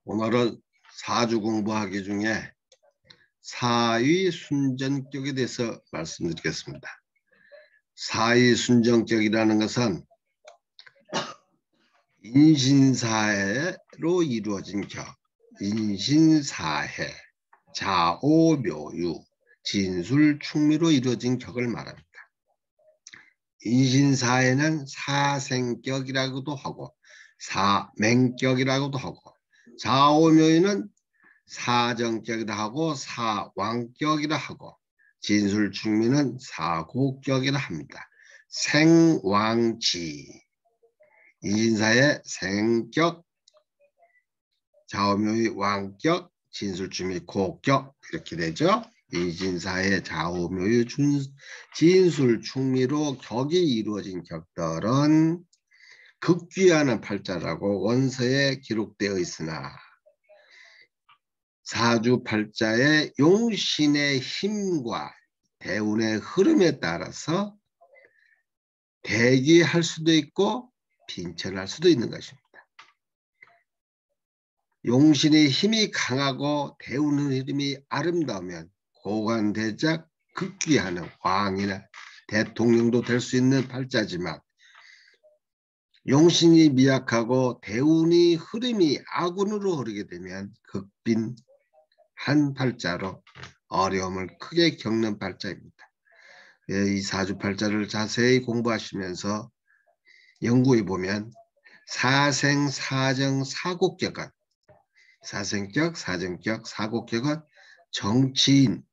오늘은 사주 공부하기 중에 사위 순전격에 대해서 말씀드리겠습니다. 사위 순전격이라는 것은 인신사해로 이루어진 격, 인신사해, 자오묘유, 진술충미로 이루어진 격을 말합니다. 인신사해는 사생격이라고도 하고 사맹격이라고도 하고, 자오묘유는 사정격이라 하고 사왕격이라 하고, 진술충미는 사고격이라 합니다. 생왕지, 인신사의 생격, 자오묘의 왕격, 진술충미 고격 이렇게 되죠. 인신사의 자오묘의 진술충미로 격이 이루어진 격들은 극귀하는 팔자라고 원서에 기록되어 있으나 사주팔자의 용신의 힘과 대운의 흐름에 따라서 대기할 수도 있고 빈천할 수도 있는 것입니다. 용신의 힘이 강하고 대운의 흐름이 아름다우면 고관대작 극귀하는 왕이나 대통령도 될 수 있는 팔자지만, 용신이 미약하고 대운의 흐름이 악운으로 흐르게 되면 극빈한 팔자로 어려움을 크게 겪는 팔자입니다. 이 사주팔자를 자세히 공부하시면서 연구해 보면 사생, 사정, 사곡격은, 사생격, 사정격, 사곡격은 정치인,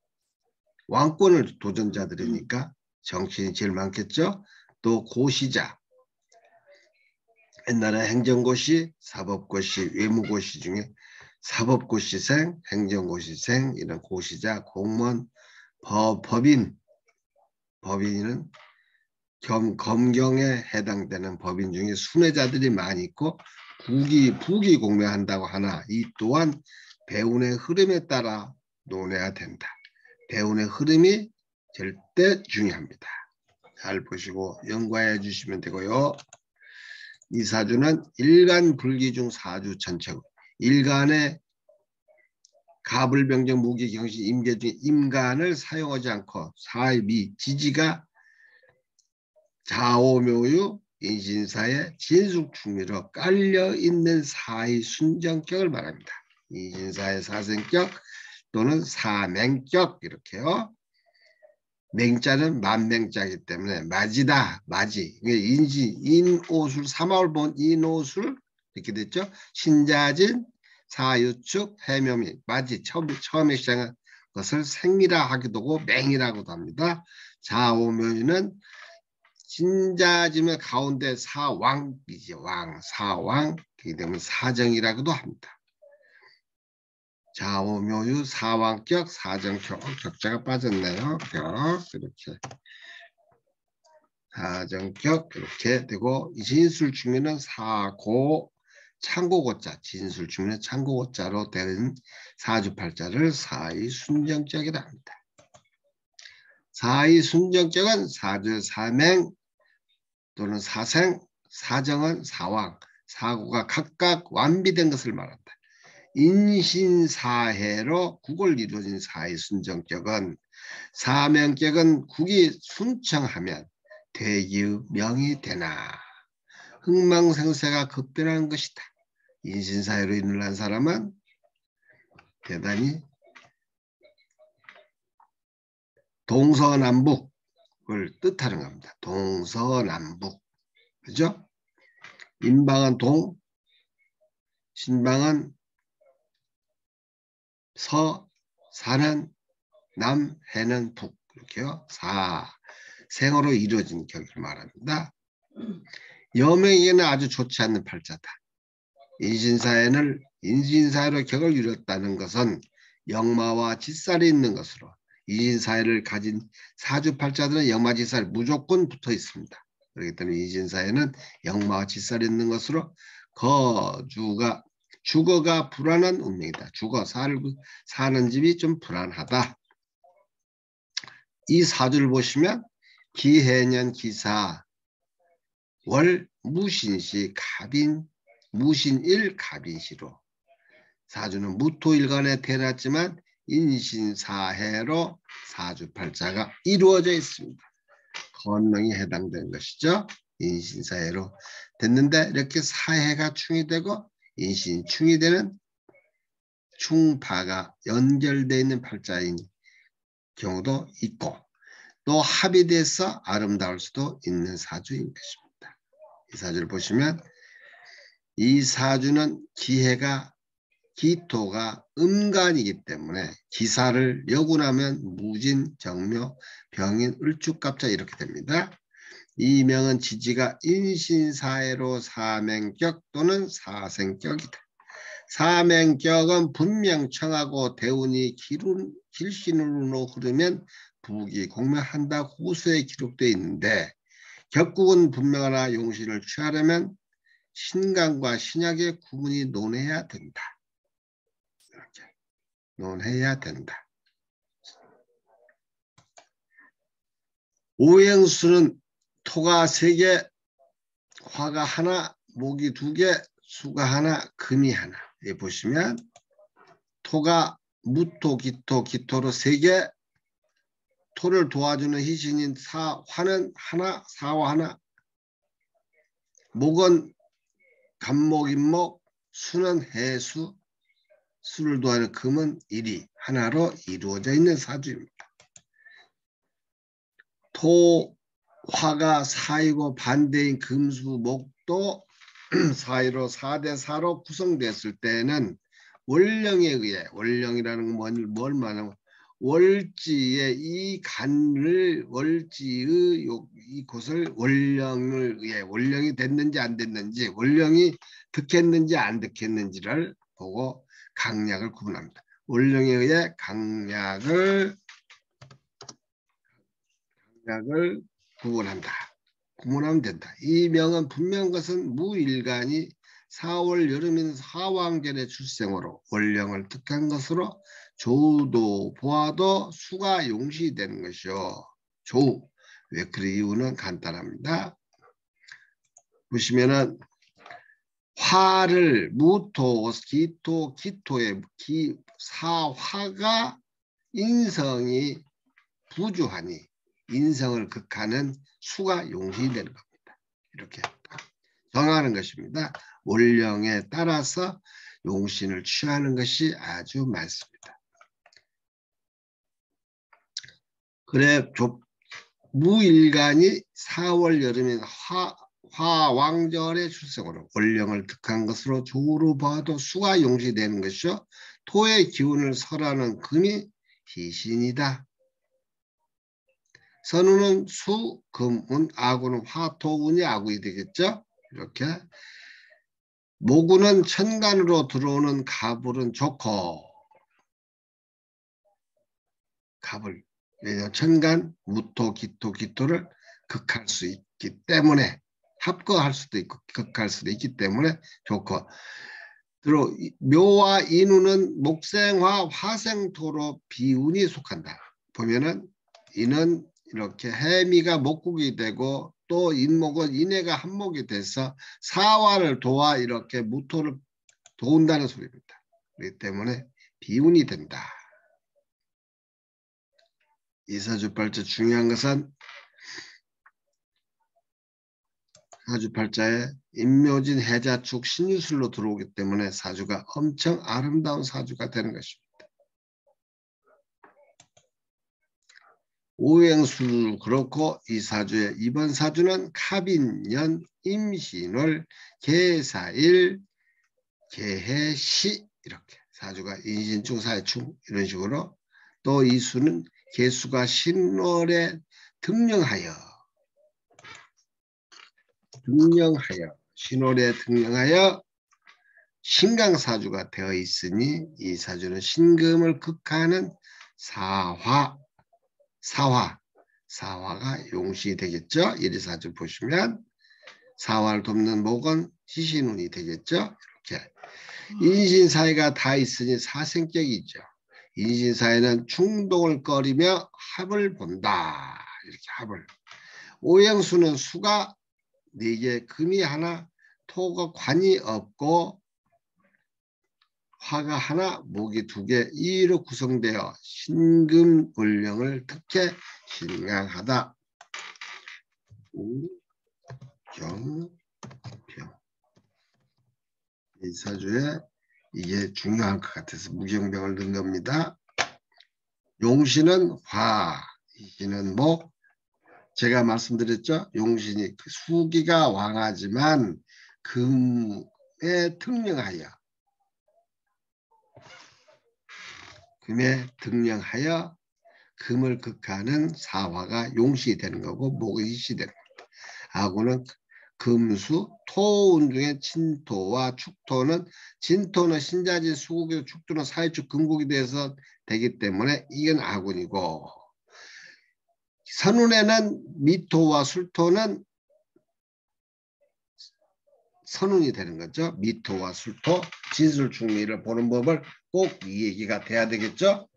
왕권을 도전자들이니까 정치인이 제일 많겠죠. 또 고시자, 옛날에 행정고시, 사법고시, 외무고시 중에 사법고시생, 행정고시생, 이런 고시자, 공무원, 법인, 법인은 검경에 해당되는 법인 중에 순회자들이 많이 있고 부기 공명한다고 하나, 이 또한 대운의 흐름에 따라 논해야 된다. 대운의 흐름이 절대 중요합니다. 잘 보시고 연구해 주시면 되고요. 이 사주는 일간 불기중 사주 전체고, 일간의 가불병정 무기경신 임계 중 임간을 사용하지 않고 사입이 지지가 자오묘유 인신사의 진술충미로 깔려있는 사의 순정격을 말합니다. 인신사의 사생격 또는 사맹격, 이렇게요. 맹자는 만맹자이기 때문에 맞이다, 맞이. 인오술, 사마을 본 인오술 이렇게 됐죠. 신자진, 사유축, 해묘미, 맞이. 처음에 시작한 것을 생이라 하기도 하고 맹이라고도 합니다. 자오묘유는 신자지면 가운데 사왕이죠. 왕, 사왕. 그렇기 때문에 사정이라고도 합니다. 자오묘유, 사왕격, 사정격, 격자가 빠졌네요. 격, 이렇게. 사정격, 이렇게 되고, 진술충미는 사고, 창고고자, 진술충미는 창고고자로 된 사주팔자를 사의순정격이라 합니다. 사의순정격은 사주 사맹 또는 사생, 사정은 사왕, 사고가 각각 완비된 것을 말한다. 인신사해로 국을 이루어진 사의순정격은, 사명격은 국이 순청하면 대기의 명이 되나 흥망생쇠가 급변하는 것이다. 인신사해로 일어난 사람은 대단히 동서남북을 뜻하는 겁니다. 동서남북. 그죠? 인방은 동, 신방은 서, 사는 남, 해는 북. 이렇게요. 사생으로 이루어진 격을 말합니다. 여명에게는 아주 좋지 않는 팔자다. 인신사해로 격을 이뤘다는 것은 역마와 직살이 있는 것으로, 인신사해를 가진 사주팔자들은 역마 직살이 무조건 붙어 있습니다. 그렇기 때문에 인신사해는 역마와 직살이 있는 것으로 주거가 불안한 운명이다. 사는 집이 좀 불안하다. 이 사주를 보시면 기해년 기사 월 무신시 갑인 무신일 갑인시로 사주는 무토일간에 태어났지만 인신사해로 사주팔자가 이루어져 있습니다. 건명이 해당되는 것이죠. 인신사해로 됐는데 이렇게 사해가 충이 되고 인신이 충이 되는 충파가 연결되어 있는 팔자인 경우도 있고 또 합이 돼서 아름다울 수도 있는 사주인 것입니다. 이 사주를 보시면 이 사주는 기해가 기토가 음간이기 때문에 기사를 여군하면 무진, 정묘, 병인, 을축갑자 이렇게 됩니다. 이 명은 지지가 인신사해로 사맹격 또는 사생격이다. 사맹격은 분명 청하고 대운이 길신으로 흐르면 부기 공명한다 후수에 기록되어 있는데 격국은 분명하나 용신을 취하려면 신강과 신약의 구분이 논해야 된다. 이렇게 논해야 된다. 오행수는 토가 3개, 화가 하나, 목이 2개, 수가 하나, 금이 하나. 여기 보시면 토가 무토, 기토, 기토로 3개, 토를 도와주는 희신인 화는 하나, 사화 하나, 목은 간목인목, 수는 해수, 수를 도와주는 금은 일이 하나로 이루어져 있는 사주입니다. 토, 화가 사이고 반대인 금수, 목도 사이로 4대4로 구성됐을 때는 월령에 의해, 월령이라는 건 뭘 말하냐면 월지의 이 간을 월지의 이곳을 월령을 의해 월령이 됐는지 안 됐는지 월령이 득했는지 안 득했는지를 보고 강약을 구분합니다. 월령에 의해 강약을 구분한다. 구분하면 된다. 이 명은 분명한 것은 무일간이 4월 여름인 사왕절의 출생으로 월령을 득한 것으로 조도 보아도 수가 용시되는 것이요. 조. 왜 그런 이유는 간단합니다. 보시면은 화를 무토, 기토, 기토의 사화가 인성이 부주하니 인성을 극하는 수가 용신이 되는 겁니다. 이렇게 정하는 것입니다. 월령에 따라서 용신을 취하는 것이 아주 많습니다. 그래 무일간이 4월 여름인 화왕절의 출생으로 월령을 득한 것으로 조로 봐도 수가 용시되는 것이요. 토의 기운을 설하는 금이 희신이다. 선우는 수, 금, 운, 아구는 화, 토, 운이 아구이 되겠죠. 이렇게 모구는 천간으로 들어오는 갑을은 좋고 갑을 왜냐하면 천간, 무토, 기토, 기토를 극할 수 있기 때문에 합거할 수도 있고 극할 수도 있기 때문에 좋고 묘와 인우는 목생화, 화생토로 비운이 속한다. 보면은 인은 이렇게 해미가 목국이 되고 또 인목은 인해가 한목이 돼서 사화를 도와 이렇게 무토를 도운다는 소리입니다. 그렇기 때문에 비운이 된다. 이 사주팔자 중요한 것은 사주팔자에 임묘진, 해자축, 신유술로 들어오기 때문에 사주가 엄청 아름다운 사주가 되는 것입니다. 오행수 그렇고 이 사주의 이번 사주는 갑인년, 임신월, 계사일, 계해시 이렇게 사주가 인신충, 사해충 이런 식으로 또 이 수는 계수가 신월에 등령하여 신월에 등령하여 신강사주가 되어 있으니 이 사주는 신금을 극하는 사화가 용신이 되겠죠. 예리사주 보시면 사화를 돕는 목은 시신운이 되겠죠. 이렇게 인신사회가 다 있으니 사생격이죠. 인신사회는 충동을 꺼리며 합을 본다. 이렇게 합을. 오행수는 수가 4개, 금이 하나, 토가 관이 없고 화가 하나, 목이 두 개, 이로 구성되어 신금을령을 특혜 신강하다. 우경평. 이 사주에 이게 중요할 것 같아서 무경병을 넣은 겁니다. 용신은 화, 이신은 목. 제가 말씀드렸죠. 용신이 수기가 왕하지만 금에 등령하여 금을 극하는 사화가 용신이 되는 거고 목이 이시 되는 겁니다. 하고는 금수, 토운 중에 진토와 축토는 진토는 신자진 수국이고 축토는 사회축 금국이 돼서 되기 때문에 이건 아군이고 선운에는 미토와 술토는 선운이 되는 거죠. 미토와 술토, 진술충미를 보는 법을 꼭 이 얘기가 돼야 되겠죠.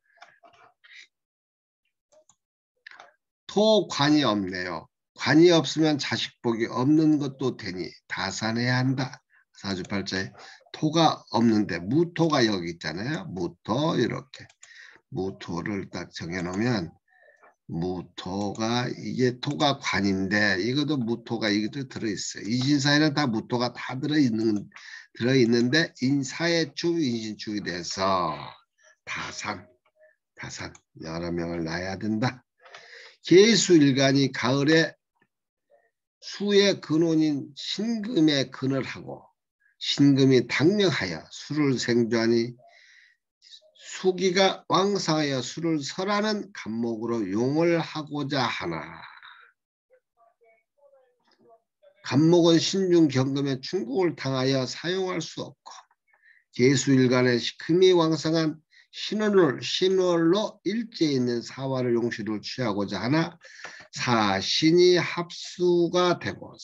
토관이 없네요. 관이 없으면 자식복이 없는 것도 되니 다산해야 한다. 사주팔자에 토가 없는데 무토가 여기 있잖아요. 무토 이렇게 무토를 딱 정해놓으면 무토가 이게 토가 관인데 이것도 무토가 이것도 들어있어요. 이신사에는 다 무토가 다 들어있는데 인사해축 인신축이 돼서 다산 여러 명을 낳아야 된다. 계수일간이 가을에 수의 근원인 신금의 근을 하고 신금이 당령하여 수를 생조하니 수기가 왕상하여 수를 설하는 간목으로 용을 하고자 하나. 간목은 신중경금의 충국을 당하여 사용할 수 없고 계수일간의 금이 왕성한 신월로 일제에 있는 사화를 용시로 취하고자 하나 사신이 합수가 되고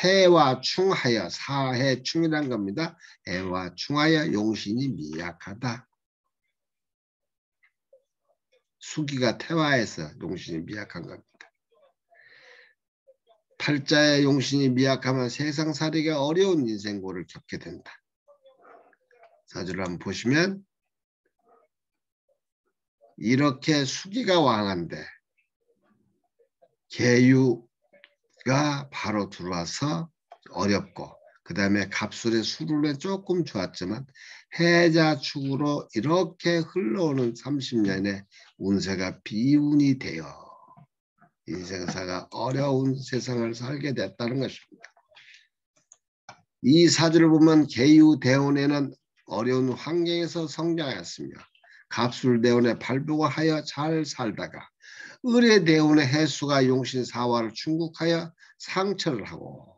해와 충하여 사해충이란 겁니다. 해와 충하여 용신이 미약하다. 수기가 태화해서 용신이 미약한 겁니다. 팔자의 용신이 미약하면 세상살이가 어려운 인생고를 겪게 된다. 사주를 한번 보시면 이렇게 수기가 왕한데 계유가 바로 들어와서 어렵고 그 다음에 갑술의 수술에 조금 좋았지만 해자축으로 이렇게 흘러오는 30년의 운세가 비운이 되어 인생사가 어려운 세상을 살게 됐다는 것입니다. 이 사주를 보면 계유대운에는 어려운 환경에서 성장하였으며 갑술대운에 발복하여 잘 살다가 을의대운의 해수가 용신사화를 충국하여 상처를 하고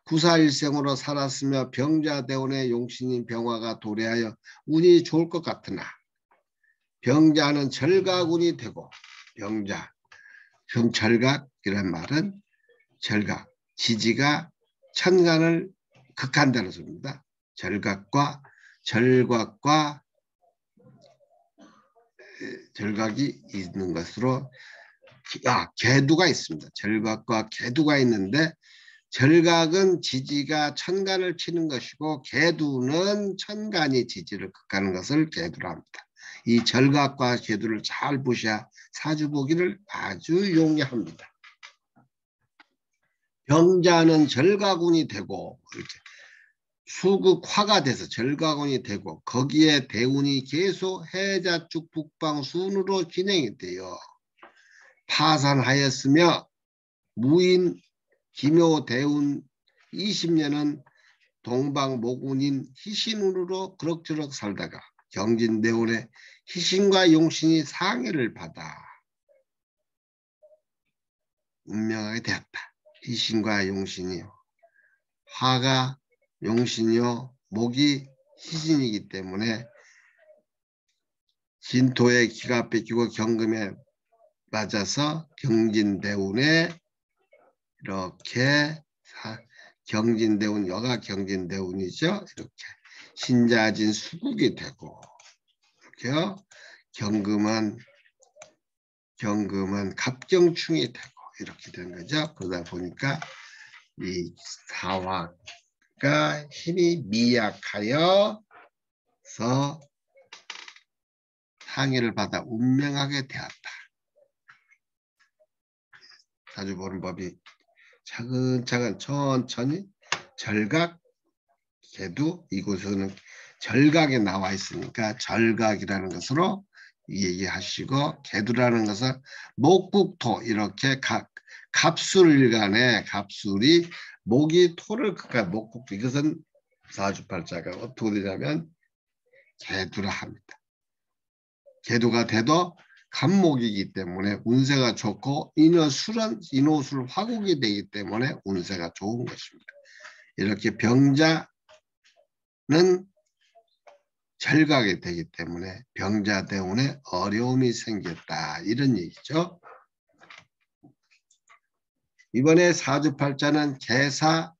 구사일생으로 살았으며 병자대운의 용신인 병화가 도래하여 운이 좋을 것 같으나 병자는 절각운이 되고 절각이란 말은 절각, 지지가 천간을 극한다는 소리입니다. 절각이 있는 것으로 계두가 있습니다. 절각과 계두가 있는데 절각은 지지가 천간을 치는 것이고 계두는 천간이 지지를 극하는 것을 계두라 합니다. 이 절각과 계두를 잘 보셔야 사주 보기를 아주 용이합니다. 병자는 절각운이 되고 이렇게 수극화가 돼서 절각운이 되고 거기에 대운이 계속 해자축 북방순으로 진행이 돼요. 파산하였으며 무인 기묘대운 20년은 동방목운인 희신운으로 그럭저럭 살다가 경진대운에 희신과 용신이 상해를 받아 운명하게 되었다. 희신과 용신이요. 화가 용신이요. 목이 희신이기 때문에 진토의 기가 뺏기고 경금에 맞아서 경진대운에 이렇게 경진대운 여가 경진대운이죠. 이렇게 신자진 수국이 되고 이렇게요. 경금은 갑경충이 되고 이렇게 된 거죠. 그러다 보니까 이 사화가 힘이 미약하여서 항해를 받아 운명하게 되었다. 사주 보는 법이 차근차근 천천히 절각, 개도 이곳에는 절각에 나와 있으니까 절각이라는 것으로 얘기하시고 개두라는 것은 목국토 이렇게 갑술간에 갑술이 목이 토를 그까 목국토 이것은 사주팔자가 어떻게 되냐면 개두라 합니다. 개두가 돼도 간목이기 때문에 운세가 좋고 인호술 화국이 되기 때문에 운세가 좋은 것입니다. 이렇게 병자는 절각이 되기 때문에 병자 때문에 어려움이 생겼다 이런 얘기죠. 이번에 사주팔자는 개사,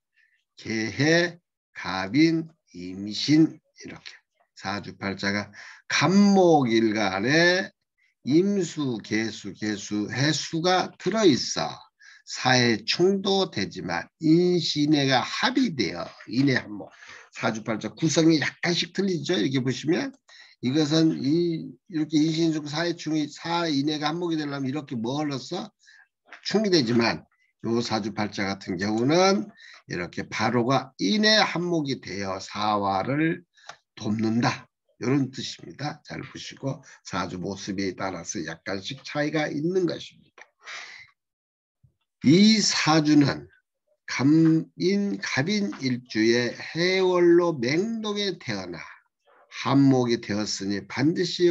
개해, 갑인, 임신 이렇게 사주팔자가 간목일간에 임수, 개수, 해수가 들어있어 사해 충도되지만 인신해가 합의되어 인해한목 사주팔자 구성이 약간씩 틀리죠. 이렇게 보시면 이것은 이렇게 인신중 사해충이 사인해가 한목이 되려면 이렇게 멀어서 충이 되지만 요 사주팔자 같은 경우는 이렇게 바로가 인해 한목이 되어 사화를 돕는다. 이런 뜻입니다. 잘 보시고 사주 모습에 따라서 약간씩 차이가 있는 것입니다. 이 사주는 갑인 일주의 해월로 맹동에 태어나 한목이 되었으니 반드시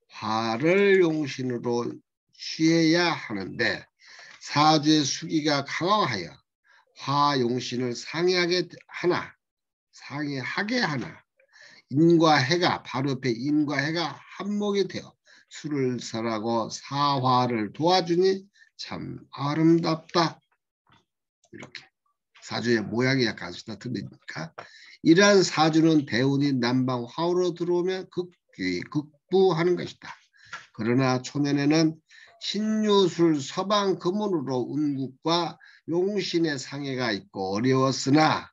화를 용신으로 취해야 하는데 사주의 수기가 강화하여 화용신을 상해하게 하나 인과 해가 바로 옆에 인과 해가 한목이 되어 술을 설하고 사화를 도와주니 참 아름답다. 이렇게 사주의 모양이 약간 틀리니까 이러한 사주는 대운이 남방 화우로 들어오면 극부하는 것이다. 그러나 초년에는 신유술 서방 금운으로 운국과 용신의 상해가 있고 어려웠으나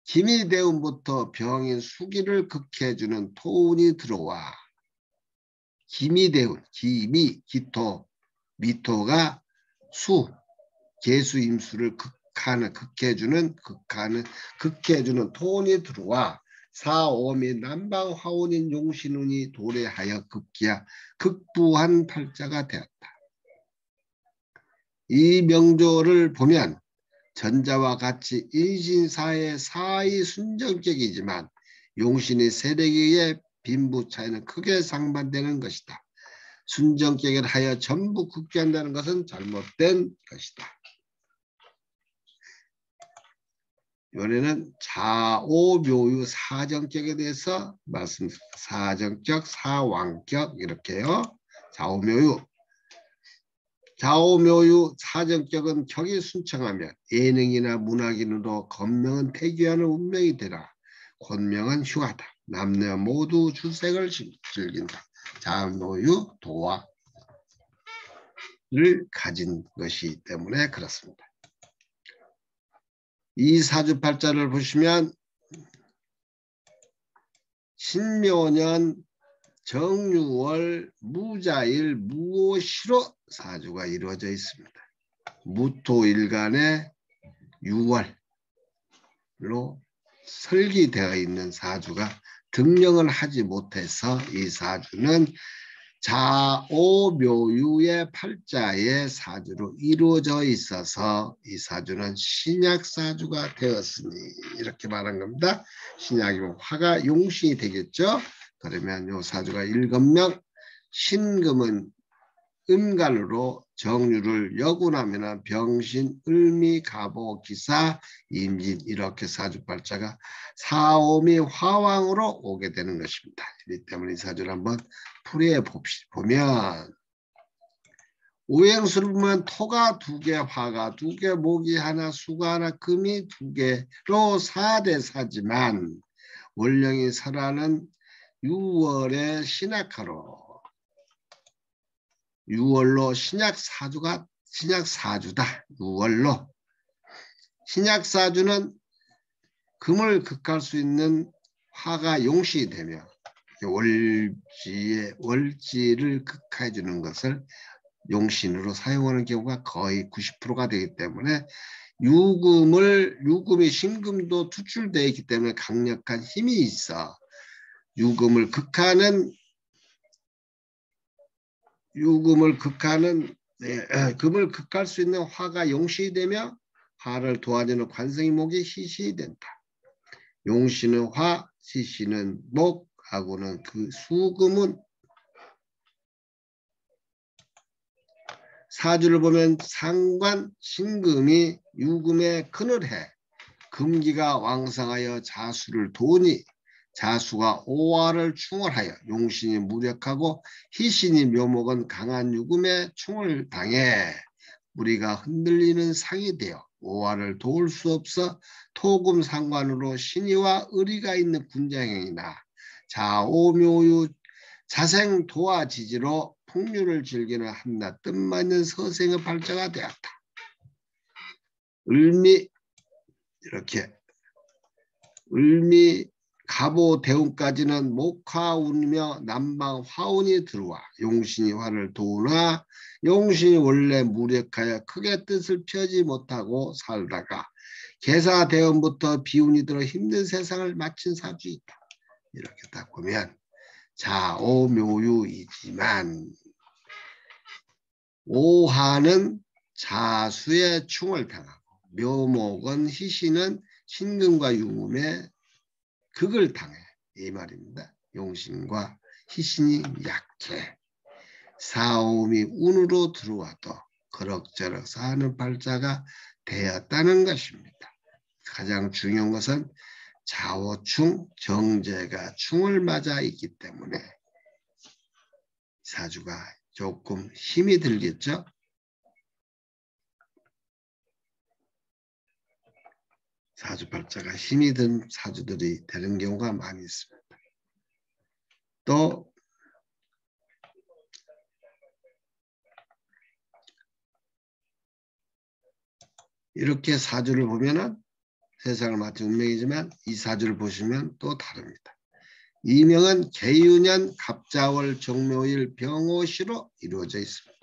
기미대운부터 병인 수기를 극해주는 토운이 들어와 기미대운, 기토, 미토가 개수임수를 극해주는 토운이 들어와 사오미 남방 화운인 용신운이 도래하여 극부한 팔자가 되었다. 이 명조를 보면 전자와 같이 인신사의 사의 순정격이지만 용신의 세력에 의해 빈부 차이는 크게 상반되는 것이다. 순정격을 하여 전부 극대한다는 것은 잘못된 것이다. 이번에는 자오묘유 사정격에 대해서 말씀드립니다. 사정격, 사왕격 이렇게요. 자오묘유 사정격은 격이 순청하면 예능이나 문학인으로 건명은 태귀하는 운명이 되라. 권명은 휴하다. 남녀 모두 출색을 즐긴다. 자오묘유 도화를 가진 것이기 때문에 그렇습니다. 이 사주팔자를 보시면 신묘년 정유월 무자일 무오시로 사주가 이루어져 있습니다. 무토일간에 6월로 설기되어 있는 사주가 등령을 하지 못해서 이 사주는 자오묘유의 팔자의 사주로 이루어져 있어서 이 사주는 신약사주가 되었으니 이렇게 말한 겁니다. 신약이면 화가 용신이 되겠죠. 그러면 이 사주가 일검명 신금은 음간으로 정유를 여군하면 병신, 을미, 가보, 기사, 임진 이렇게 사주팔자가 사오미 화왕으로 오게 되는 것입니다. 그렇기 때문에 이 사주를 한번 풀이해 보면 오행수를 보면 토가 2개, 화가 2개, 목이 하나, 수가 하나, 금이 2개로 4대 사지만 월령이 설하는 6월의 신약하로 6월로 신약 사주가 신약 사주다. 6월로. 신약 사주는 금을 극할 수 있는 화가 용신이 되며 월지를 극해 주는 것을 용신으로 사용하는 경우가 거의 90%가 되기 때문에 유금이 신금도 투출되어 있기 때문에 강력한 힘이 있어 금을 극하는 금을 극할 수 있는 화가 용신이 되며 화를 도와주는 관성이목이 희신이 된다. 용신은 화, 시신은 목, 하고는 그 수금은 사주를 보면 상관, 신금이 유금에 근을 해 금기가 왕성하여 자수를 도우니 자수가 오화를 충월하여 용신이 무력하고 희신이 묘목은 강한 유금에 충을 당해 우리가 흔들리는 상이 되어 오화를 도울 수 없어 토금 상관으로 신의와 의리가 있는 군자형이나 자오묘유 자생 도화지지로 풍류를 즐기는 한낱 뜻맞는 서생의 발자가 되었다. 을미 갑오 대운까지는 목화운이며 남방 화운이 들어와 용신이 화를 도우나 용신이 원래 무력하여 크게 뜻을 펴지 못하고 살다가 계사 대운부터 비운이 들어 힘든 세상을 마친 사주이다. 이렇게 딱 보면 자오묘유이지만 오화는 자수의 충을 당하고 묘목은 희신은 신금과 유금의 극을 당해 이 말입니다. 용신과 희신이 약해 사오미 운으로 들어와도 그럭저럭 사는 발자가 되었다는 것입니다. 가장 중요한 것은 자오충 정제가 충을 맞아 있기 때문에 사주가 조금 힘이 들겠죠. 사주팔자가 힘이 든 사주들이 되는 경우가 많이 있습니다. 또 이렇게 사주를 보면은 세상을 맡은 운명이지만 이 사주를 보시면 또 다릅니다. 이명은 계유년 갑자월 정묘일 병오시로 이루어져 있습니다.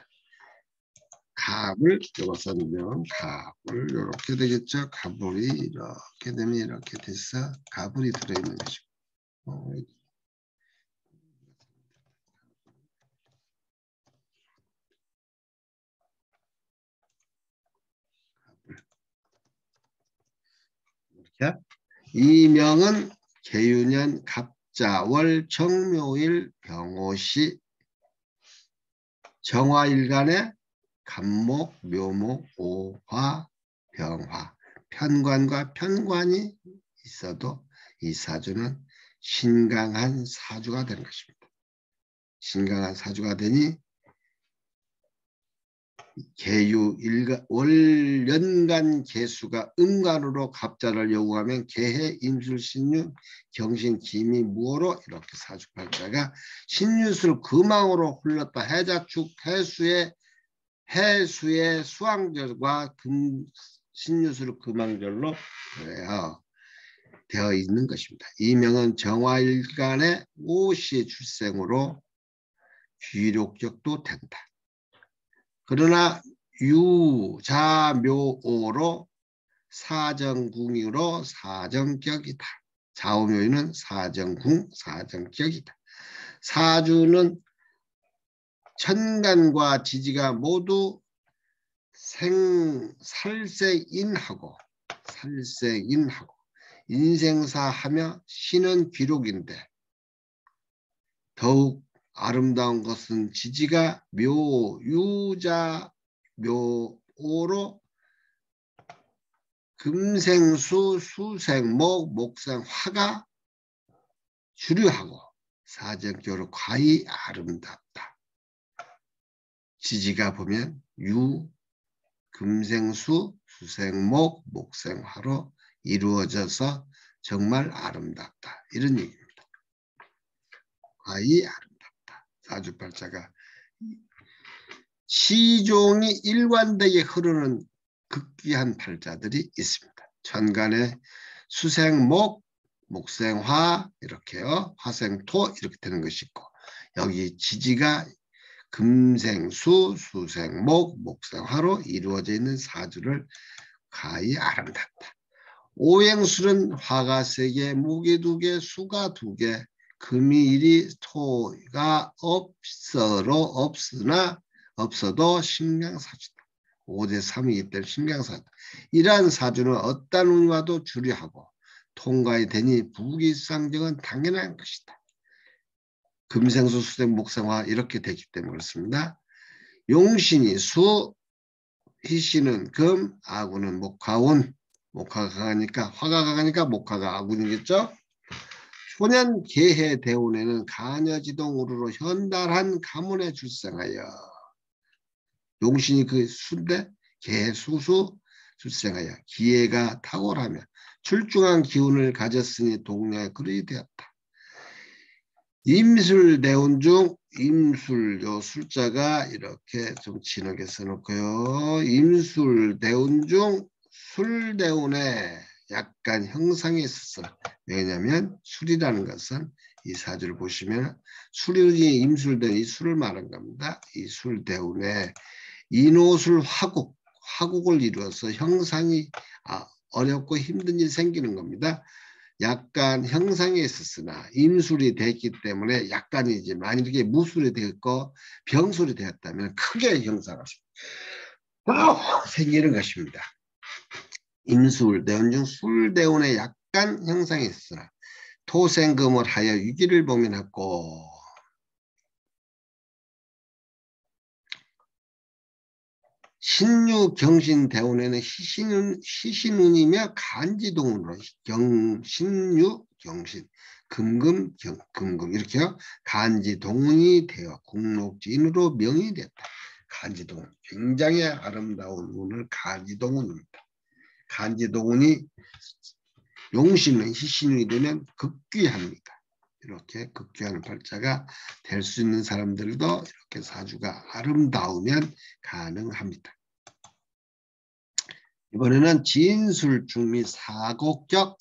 갑을 이것은 갑을 이렇게 되겠죠. 갑을이 이렇게 되면 이렇게 돼서 갑을이 들어있는 것이고 이렇게 이명은 계유년 갑자월 정묘일 병오시 정화일간에 갑목, 묘목, 오화, 병화, 편관과 편관이 있어도 이 사주는 신강한 사주가 되는 것입니다. 신강한 사주가 되니 월연간 개수가 음간으로 갑자를 요구하면 개해, 임술, 신유, 경신, 기미, 무호로 이렇게 사주팔자가 신유술 금왕으로 흘렀다. 해자축, 해수의 수왕절과 신유술 금왕절로 되어 있는 것입니다. 이명은 정화일간의 오시 출생으로 귀록격도 된다. 그러나 유자묘오로 사정궁으로 사정격이다. 자오묘유는 사정궁, 사정격이다. 사주는 천간과 지지가 모두 살색인하고 인생사하며 신은 기록인데 더욱 아름다운 것은 지지가 묘유자 묘오로 금생수 수생목 목생화가 주류하고 사정교로 과히 아름답다. 지지가 보면 유 금생수 수생목 목생화로 이루어져서 정말 아름답다. 이런 얘기입니다. 과히 아름답다. 사주팔자가 시종이 일관되게 흐르는 극귀한 팔자들이 있습니다. 천간에 수생목, 목생화 이렇게요. 화생토 이렇게 되는 것이 있고 여기 지지가 금생수, 수생목, 목생화로 이루어져 있는 사주를 가히 아름답다. 오행술은 화가 3개, 목이 2개, 수가 2개, 금이 1이, 토가 없어도 신명사주다. 5대 3이기 때문에 신명사주다. 이러한 사주는 어떤 운이와도 주류하고 통과이 되니 부귀상정은 당연한 것이다. 금생수, 수생, 목생화 이렇게 되기 때문에 그렇습니다. 용신이 수, 희신은 금, 아군은 목화운. 목화가 강하니까 화가 강하니까 목화가 아군이겠죠. 초년 개해 대운에는 가녀지동으로 현달한 가문에 출생하여 용신이 그 수인데 개해 수수 출생하여 기회가 탁월하며 출중한 기운을 가졌으니 동네에 그릇이 되었다. 임술 대운 중 임술 요 술자가 이렇게 좀 진하게 써놓고요. 임술 대운 중 술 대운에 약간 형상이 있었어. 왜냐하면 술이라는 것은 이 사주를 보시면 술이 임술된 이 술을 말한 겁니다. 이 술 대운에 인호술 화국을 이루어서 형상이 어렵고 힘든 일이 생기는 겁니다. 약간 형상에 있었으나 임술이 됐기 때문에 약간이지만 이렇게 무술이 되었고 병술이 되었다면 크게 형상이 생기는 것입니다. 임술 대운 중 술대운에 약간 형상이 있으나 토생금을 하여 위기를 봉인했고 신유 경신 대운에는 희신운이며 간지동운으로 신유 경신 금금 이렇게요. 간지동운이 되어 국록지인으로 명이 됐다. 간지동운 굉장히 아름다운 운을 간지동운입니다. 간지동운이 용신은 희신운이 되면 극귀합니다. 이렇게 극귀한 팔자가 될 수 있는 사람들도 이렇게 사주가 아름다우면 가능합니다. 이번에는 진술중미 사곡격.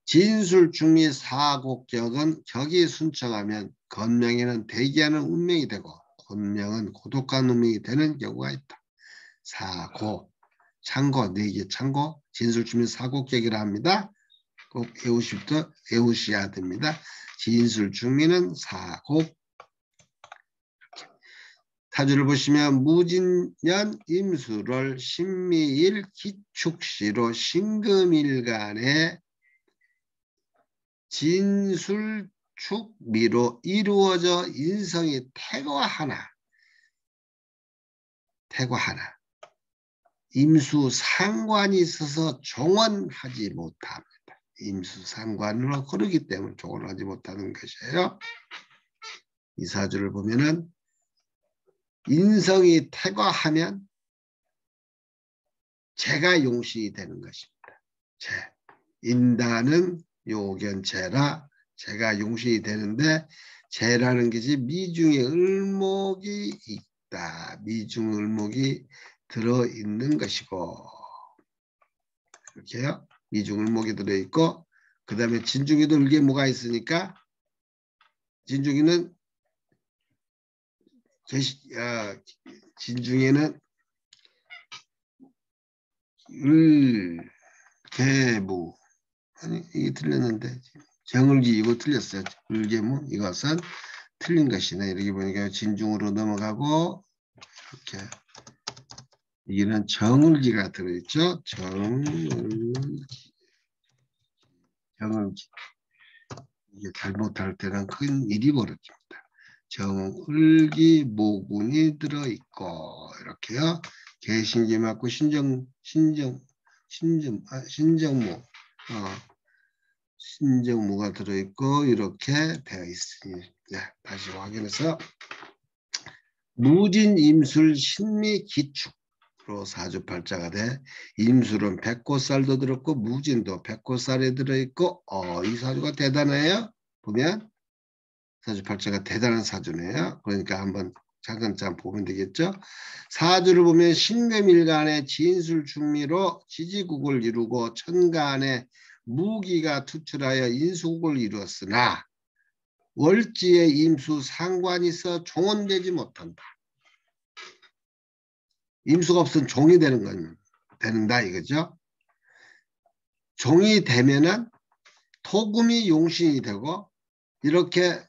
진술중미 사곡격은 격이 순청하면 건명에는 대기하는 운명이 되고 곤명은 고독한 운명이 되는 경우가 있다. 사고, 창고, 4개 창고, 진술중미 사곡격이라 합니다. 꼭 외우셔야 됩니다. 진술중미는 사곡. 사주를 보시면 무진년 임수를 신미일 기축시로 신금일간에 진술축미로 이루어져 인성이 태거하나 임수 상관이 있어서 종언하지 못합니다. 임수 상관으로 흐르기 때문에 종언하지 못하는 것이에요. 이 사주를 보면은 인성이 태과하면 재가 용신이 되는 것입니다. 재. 인다는 요견재라 재가 용신이 되는데 재라는 것이 미중의 을목이 있다. 미중 을목이 들어있는 것이고 이렇게요. 미중 을목이 들어있고 그 다음에 진중에도 을개모가 있으니까 진중에는 진중에는 을개무 아니 이게 틀렸는데 정을기 이거 틀렸어요. 을개무 이것은 틀린 것이네. 이렇게 보니까 진중으로 넘어가고 이렇게 이게는 정을기가 들어있죠. 정을기 이게 잘못할 때는 큰 일이 벌어집니다. 정을기 모군이 들어있고 이렇게요. 개신기 맞고 신정무가 들어있고 이렇게 되어 있으니 다시 확인해서 무진임술 신미기축으로 사주팔자가 돼 임술은 백꽃살도 들었고 무진도 백꽃살에 들어있고 이 사주가 대단해요. 보면 사주팔자가 대단한 사주네요. 그러니까 한번 차근차근 보면 되겠죠. 사주를 보면 신금일간의 진술충미로 지지국을 이루고 천간에 무기가 투출하여 인수국을 이루었으나 월지에 임수 상관이 있어 종언되지 못한다. 임수가 없으면 종이 되는다 이거죠. 종이 되면은 토금이 용신이 되고 이렇게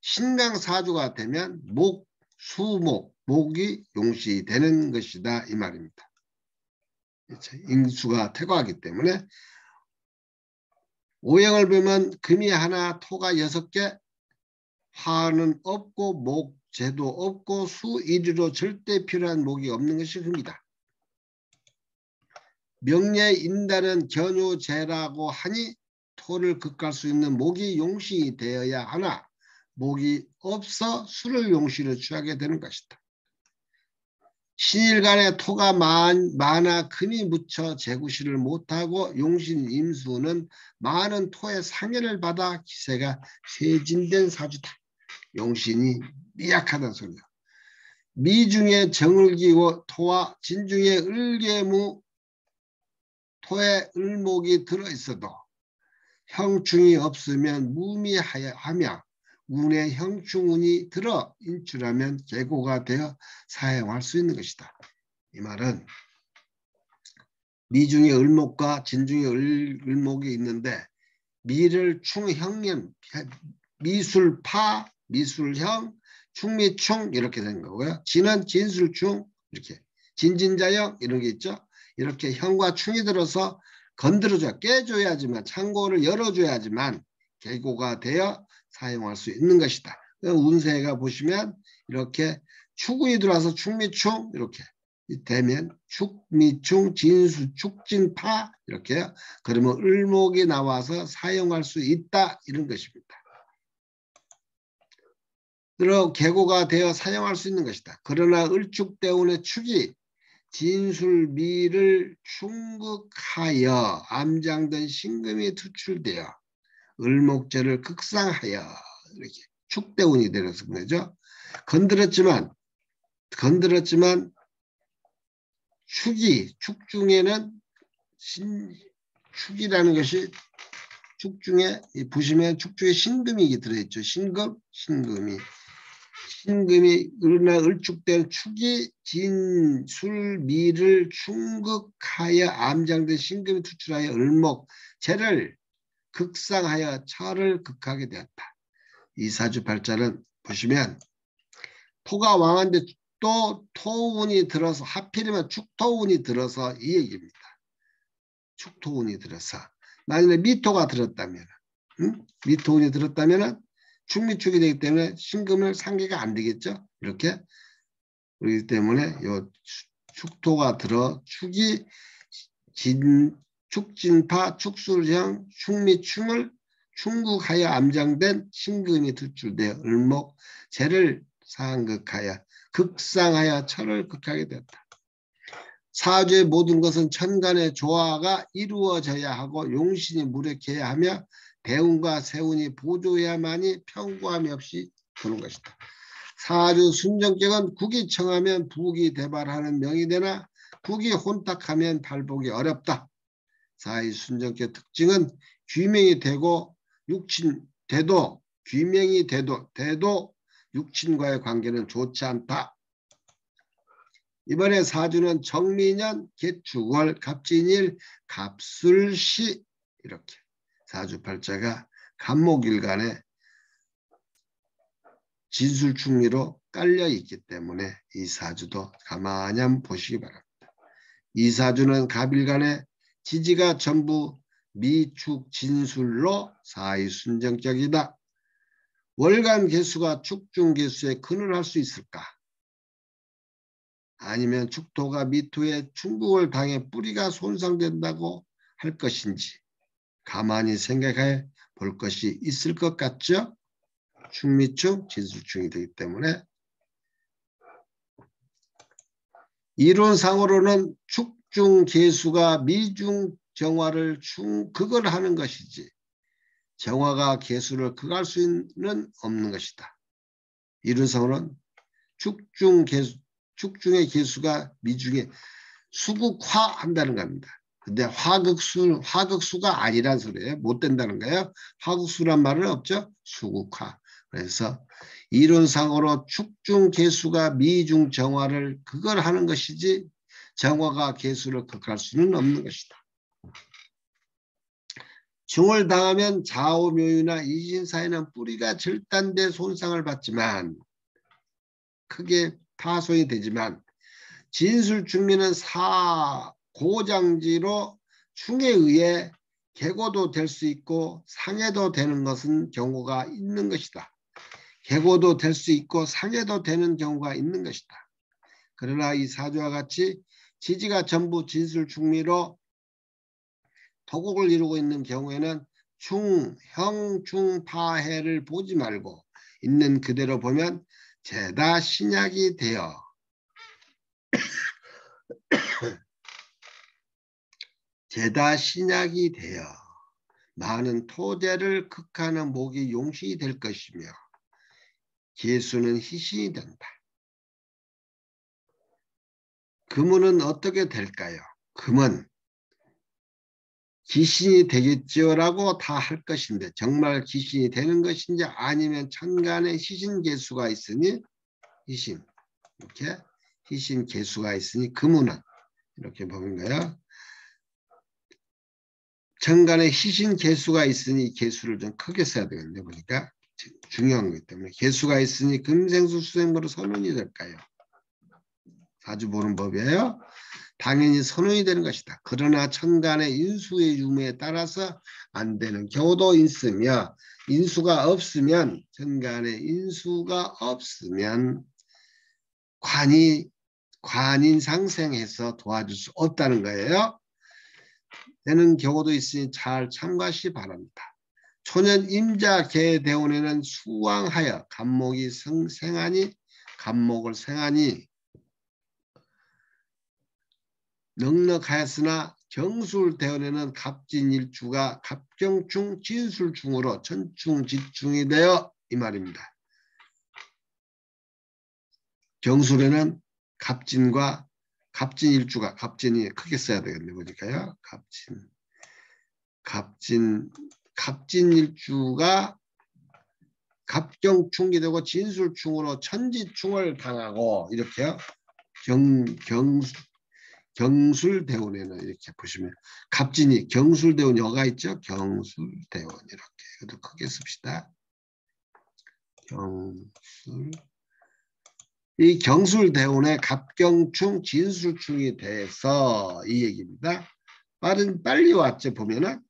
신강사주가 되면 목, 수목, 목이 용신이 되는 것이다 이 말입니다. 인수가 퇴거하기 때문에 오행을 보면 금이 하나, 토가 6개, 화는 없고 목, 재도 없고 수, 일위로 절대 필요한 목이 없는 것이 금이다. 명예인단은 견유재라고 하니 토를 극할 수 있는 목이 용신이 되어야 하나 목이 없어 수를 용신으로 취하게 되는 것이다. 신일간에 토가 많아 금이 묻혀 재구시를 못하고 용신 임수는 많은 토의 상해를 받아 기세가 쇠진된 사주다. 용신이 미약하다는 소리야. 미중에 정을 기고 토와 진중에 을계무 토에 을목이 들어있어도 형충이 없으면 무미하며 운에 형충운이 들어 인출하면 계고가 되어 사용할 수 있는 것이다. 이 말은 미중에 을목과 진중에 을목이 있는데 미를 충형년 미술파 미술형 충미충 이렇게 된 거고요. 진은 진술충 이렇게 진진자형 이런 게 있죠. 이렇게 형과 충이 들어서 건드려줘야 깨줘야지만 창고를 열어줘야지만 계고가 되어 사용할 수 있는 것이다. 운세가 보시면 이렇게 축운이 들어와서 충미충 이렇게 되면 축미충 진수 축진파 이렇게요. 그러면 을목이 나와서 사용할 수 있다 이런 것입니다. 그리고 계고가 되어 사용할 수 있는 것이다. 그러나 을축대운의 축이 진술미를 충극하여 암장된 신금이 투출되어 을목재를 극상하여 이렇게 축대운이 되어서 그러죠. 건드렸지만 축 중에는 축이라는 것이 축 중에 보시면 축 중에 신금이 들어있죠. 신금이 그러나 을축된 축이 진술미를 충극하여 암장된 신금이 투출하여 을목 재를 극상하여 차를 극하게 되었다. 이 사주 발자는 보시면 토가 왕한데 또 토운이 들어서 하필이면 축토운이 들어서 이 얘기입니다. 축토운이 들어서 만약에 미토가 들었다면 미토운이 들었다면 축미축이 되기 때문에 신금을 상계가 안 되겠죠. 이렇게 그렇기 때문에 요 축토가 들어 축이 축진파 축술형 축미충을 충국하여 암장된 신금이 투출되어 을목 재를 상극하여 극상하여 철을 극하게 되었다. 사주의 모든 것은 천간의 조화가 이루어져야 하고 용신이 무력해야 하며 대운과 세운이 보조해야만이 평구함이 없이 도는 것이다. 사주 순정격은 국이 청하면 북이 대발하는 명이 되나 국이 혼탁하면 발복이 어렵다. 사의 순정격 특징은 귀명이 되고 귀명이 돼도 육친과의 관계는 좋지 않다. 이번에 사주는 정미년, 개축월, 갑진일, 갑술시 이렇게 사주팔자가 간목일간에 진술충미로 깔려 있기 때문에 이 사주도 가만히 한번 보시기 바랍니다. 이 사주는 갑일간에 지지가 전부 미축 진술로 사이순정격이다. 월간 개수가 축중 개수에 근을 수 있을까? 아니면 축토가 미토에 충국을 당해 뿌리가 손상된다고 할 것인지 가만히 생각해 볼 것이 있을 것 같죠? 충미충, 진술충이 되기 때문에 이론상으로는 축중 개수가 미중 정화를 극을 하는 것이지 정화가 개수를 극할 수는 없는 것이다. 이론상으로는 축중의 개수가 미중에 수국화한다는 겁니다. 근데 화극수가 아니란 소리예요. 못 된다는 거예요. 화극수란 말은 없죠. 수국화. 그래서 이론상으로 축중 개수가 미중 정화를 그걸 하는 것이지 정화가 개수를 극할 수는 없는 것이다. 중을 당하면 좌우묘유나 이신사에는 뿌리가 절단돼 손상을 받지만 크게 파손이 되지만 진술중리는 사고장지로 충에 의해 개고도 될 수 있고 상해도 되는 것은 경우가 있는 것이다. 개고도 될 수 있고 상해도 되는 경우가 있는 것이다. 그러나 이 사주와 같이 지지가 전부 진술중리로 토곡을 이루고 있는 경우에는 형중파해를 보지 말고 있는 그대로 보면 죄다 신약이 되어 많은 토대를 극하는 목이 용신이 될 것이며 개수는 희신이 된다. 금은 어떻게 될까요? 금은 기신이 되겠지요라고 다 할 것인데 정말 기신이 되는 것인지 아니면 천간에 희신개수가 있으니 희신 이렇게 희신개수가 있으니 금은 이렇게 보는 거예요. 천간에 희신개수가 있으니 개수를 좀 크게 써야 되겠네 보니까 중요한 거기 때문에 개수가 있으니 금생수 수생모로 선운이 될까요? 자주 보는 법이에요. 당연히 선운이 되는 것이다. 그러나 천간의 인수의 유무에 따라서 안 되는 경우도 있으며 인수가 없으면 천간에 인수가 없으면 관인 상생해서 도와줄 수 없다는 거예요. 되는 경우도 있으니 잘 참고하시 바랍니다. 초년 임자 개대운에는 수왕하여 간목을 생하니 넉넉하였으나 경술대원에는 갑진일주가 갑경충 진술충으로 천충지충이 되어 이 말입니다. 경술에는 갑진일주가 갑진이 크게 써야 되겠네 보니까요. 갑진일주가 갑경충이 되고 진술충으로 천지충을 당하고 이렇게요. 경술대운에는 이렇게 보시면 갑진이 경술대운 여가 있죠. 경술대운 이렇게 이것도 크게 씁시다. 이 경술대운에 갑경충 진술충이 돼서 이 얘기입니다. 빨리 왔죠. 보면은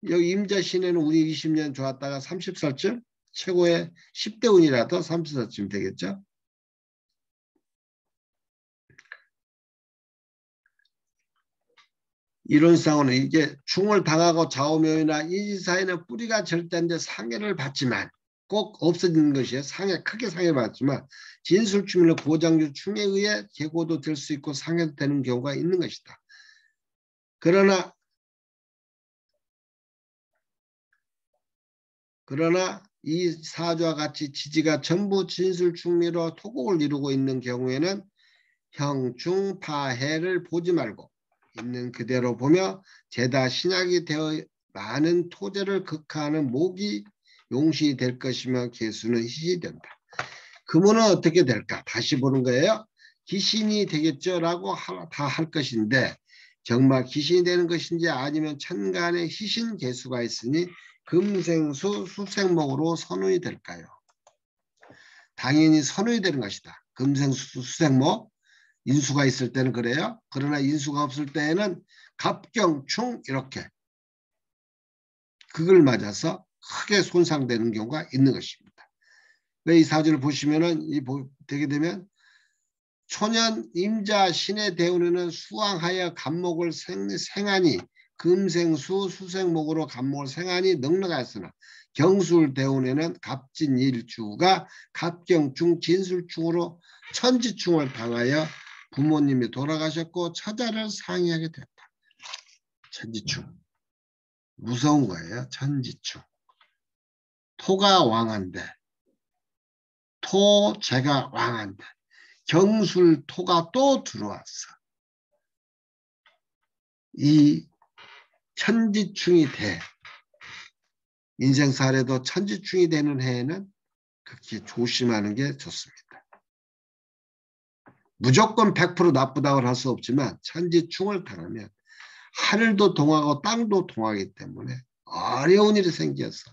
여기 임자신에는 운이 20년 좋았다가 30살쯤 최고의 10대 운이라도 30살쯤 되겠죠. 이론상으로는 이게 충을 당하고 좌우묘이나 이지사에는 뿌리가 절단돼 상해를 받지만 꼭 없어지는 것이에요. 크게 상해받지만 진술충이나 고장주 충에 의해 개고도 될 수 있고 상해도 되는 경우가 있는 것이다. 그러나 이 사주와 같이 지지가 전부 진술충리로 토곡을 이루고 있는 경우에는 형중파해를 보지 말고 있는 그대로 보며 죄다 신약이 되어 많은 토대를 극하는 목이 용신이 될 것이며 개수는 희신이 된다. 금은 어떻게 될까? 다시 보는 거예요. 기신이 되겠죠? 라고 다 할 것인데 정말 기신이 되는 것인지 아니면 천간에 희신 개수가 있으니 금생수 수생목으로 선운이 될까요? 당연히 선운이 되는 것이다. 금생수 수생목 인수가 있을 때는 그래요. 그러나 인수가 없을 때에는 갑경충 이렇게 그걸 맞아서 크게 손상되는 경우가 있는 것입니다. 이 사주를 보시면은 되게 되면 초년 임자 신의 대운에는 수왕하여 간목을 생하니 금생수 수생목으로 간목을 생하니 넉넉하였으나 경술 대운에는 갑진일주가 갑경충 진술충으로 천지충을 당하여 부모님이 돌아가셨고 처자를 상의하게 됐다. 천지충. 무서운 거예요. 천지충. 토가 왕한데 토제가 왕한다. 경술토가 또 들어왔어. 이 천지충이 돼. 인생살에도 천지충이 되는 해에는 극히 조심하는 게 좋습니다. 무조건 100% 나쁘다고 할 수 없지만 천지충을 당하면 하늘도 동하고 땅도 동하기 때문에 어려운 일이 생겨서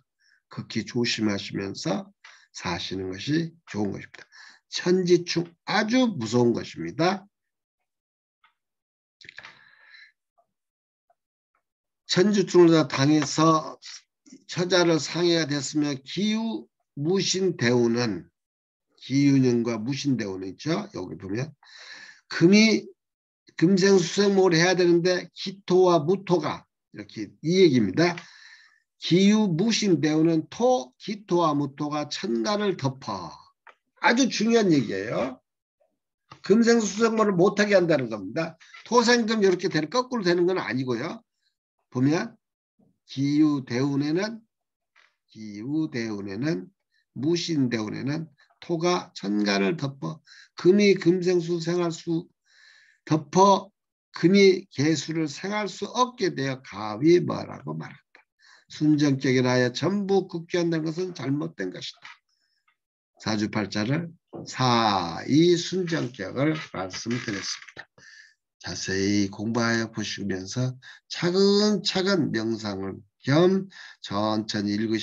극히 조심하시면서 사시는 것이 좋은 것입니다. 천지충 아주 무서운 것입니다. 천지충을 당해서 처자를 상해가 됐으면 기유 무신대우는 기유년과 무신대우는 있죠. 여기 보면 금이 금생수생목을 해야 되는데 기토와 무토가 이렇게 이 얘기입니다. 기유 무신대우는 토, 기토와 무토가 천간을 덮어. 아주 중요한 얘기예요. 금생수생목을 못하게 한다는 겁니다. 토생금 이렇게 되는 거꾸로 되는 건 아니고요. 보면 기유대운에는 무신대운에는 토가 천간을 덮어 금이 금생수 생활수 덮어 금이 개수를 생할 수 없게 되어 가위머라고 말한다. 순정격이라 하여 전부 극귀한다는 것은 잘못된 것이다. 사주팔자를 사이 순정격을 말씀드렸습니다. 자세히 공부하여 보시면서 차근차근 명상을 겸 천천히 읽으시면